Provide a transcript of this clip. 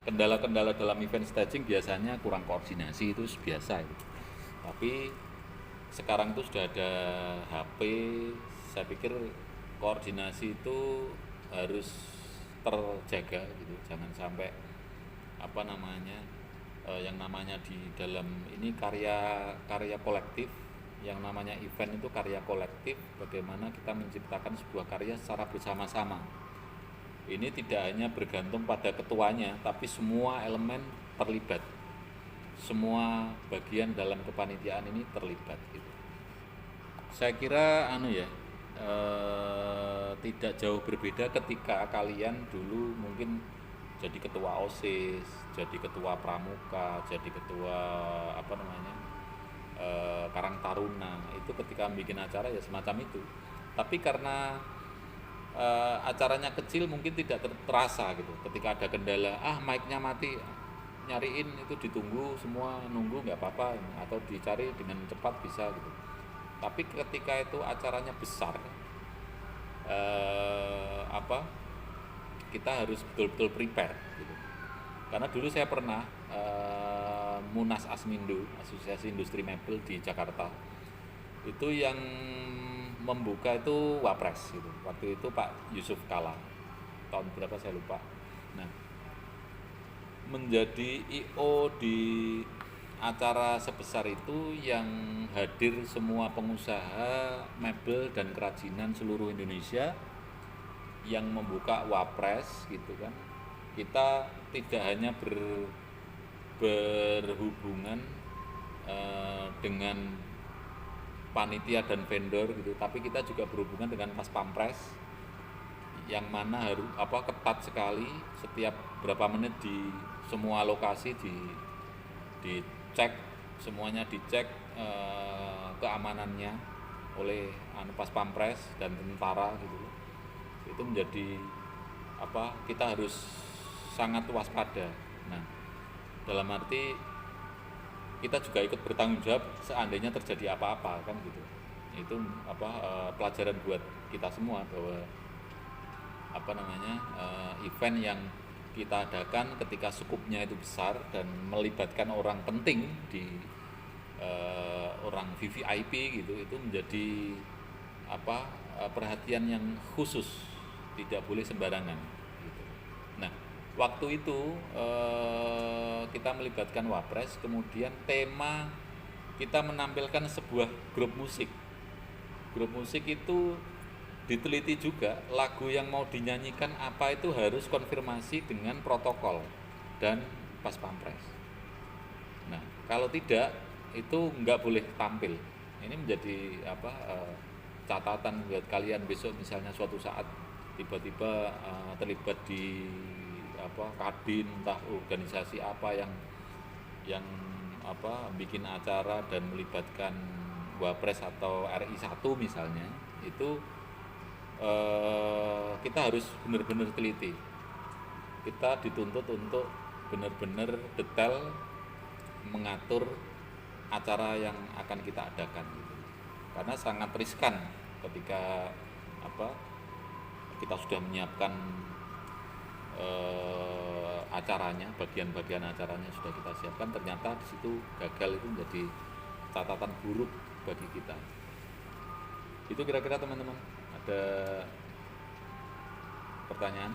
Kendala-kendala dalam event staging biasanya kurang koordinasi, itu biasa itu. Tapi sekarang itu sudah ada HP, saya pikir koordinasi itu harus terjaga gitu, jangan sampai apa namanya yang namanya di dalam ini karya karya kolektif, yang namanya event itu karya kolektif, bagaimana kita menciptakan sebuah karya secara bersama-sama. Ini tidak hanya bergantung pada ketuanya, tapi semua elemen terlibat, semua bagian dalam kepanitiaan ini terlibat gitu. Saya kira tidak jauh berbeda ketika kalian dulu mungkin jadi ketua OSIS, jadi ketua pramuka, jadi ketua apa namanya Karang Taruna. Itu ketika bikin acara ya semacam itu. Tapi karena acaranya kecil mungkin tidak terasa gitu. Ketika ada kendala, mic-nya mati, nyariin itu ditunggu semua, nunggu nggak apa-apa, atau dicari dengan cepat bisa gitu. Tapi ketika itu acaranya besar, kita harus betul-betul prepare gitu. Karena dulu saya pernah Munas Asmindo, Asosiasi Industri Mebel di Jakarta, itu yang membuka itu Wapres gitu. Waktu itu Pak Yusuf Kala, tahun berapa saya lupa. Nah, menjadi IO di acara sebesar itu yang hadir semua pengusaha mebel dan kerajinan seluruh Indonesia, yang membuka Wapres gitu kan. Kita tidak hanya berhubungan dengan panitia dan vendor gitu, tapi kita juga berhubungan dengan Pas Pampres, yang mana harus ketat sekali, setiap berapa menit di semua lokasi dicek, semuanya dicek keamanannya oleh Pas Pampres dan tentara gitu. Itu menjadi kita harus sangat waspada. Nah, dalam arti kita juga ikut bertanggung jawab seandainya terjadi apa-apa kan gitu. Itu pelajaran buat kita semua bahwa event yang kita adakan ketika skupnya itu besar dan melibatkan orang penting di orang VVIP gitu, itu menjadi perhatian yang khusus, tidak boleh sembarangan gitu. Nah, waktu itu kita melibatkan Wapres, kemudian tema kita menampilkan sebuah grup musik. Grup musik itu diteliti juga, lagu yang mau dinyanyikan apa itu harus konfirmasi dengan protokol dan Pas Pampres. Nah, kalau tidak itu nggak boleh tampil. Ini menjadi catatan buat kalian besok, misalnya suatu saat tiba-tiba terlibat di kadin, entah organisasi apa yang bikin acara dan melibatkan Wapres atau RI 1 misalnya, itu kita harus benar-benar teliti. Kita dituntut untuk benar-benar detail mengatur acara yang akan kita adakan gitu. Karena sangat riskan ketika kita sudah menyiapkan acaranya, bagian-bagian acaranya sudah kita siapkan, ternyata di situ gagal, itu menjadi catatan buruk bagi kita. Itu kira-kira teman-teman. Ada pertanyaan?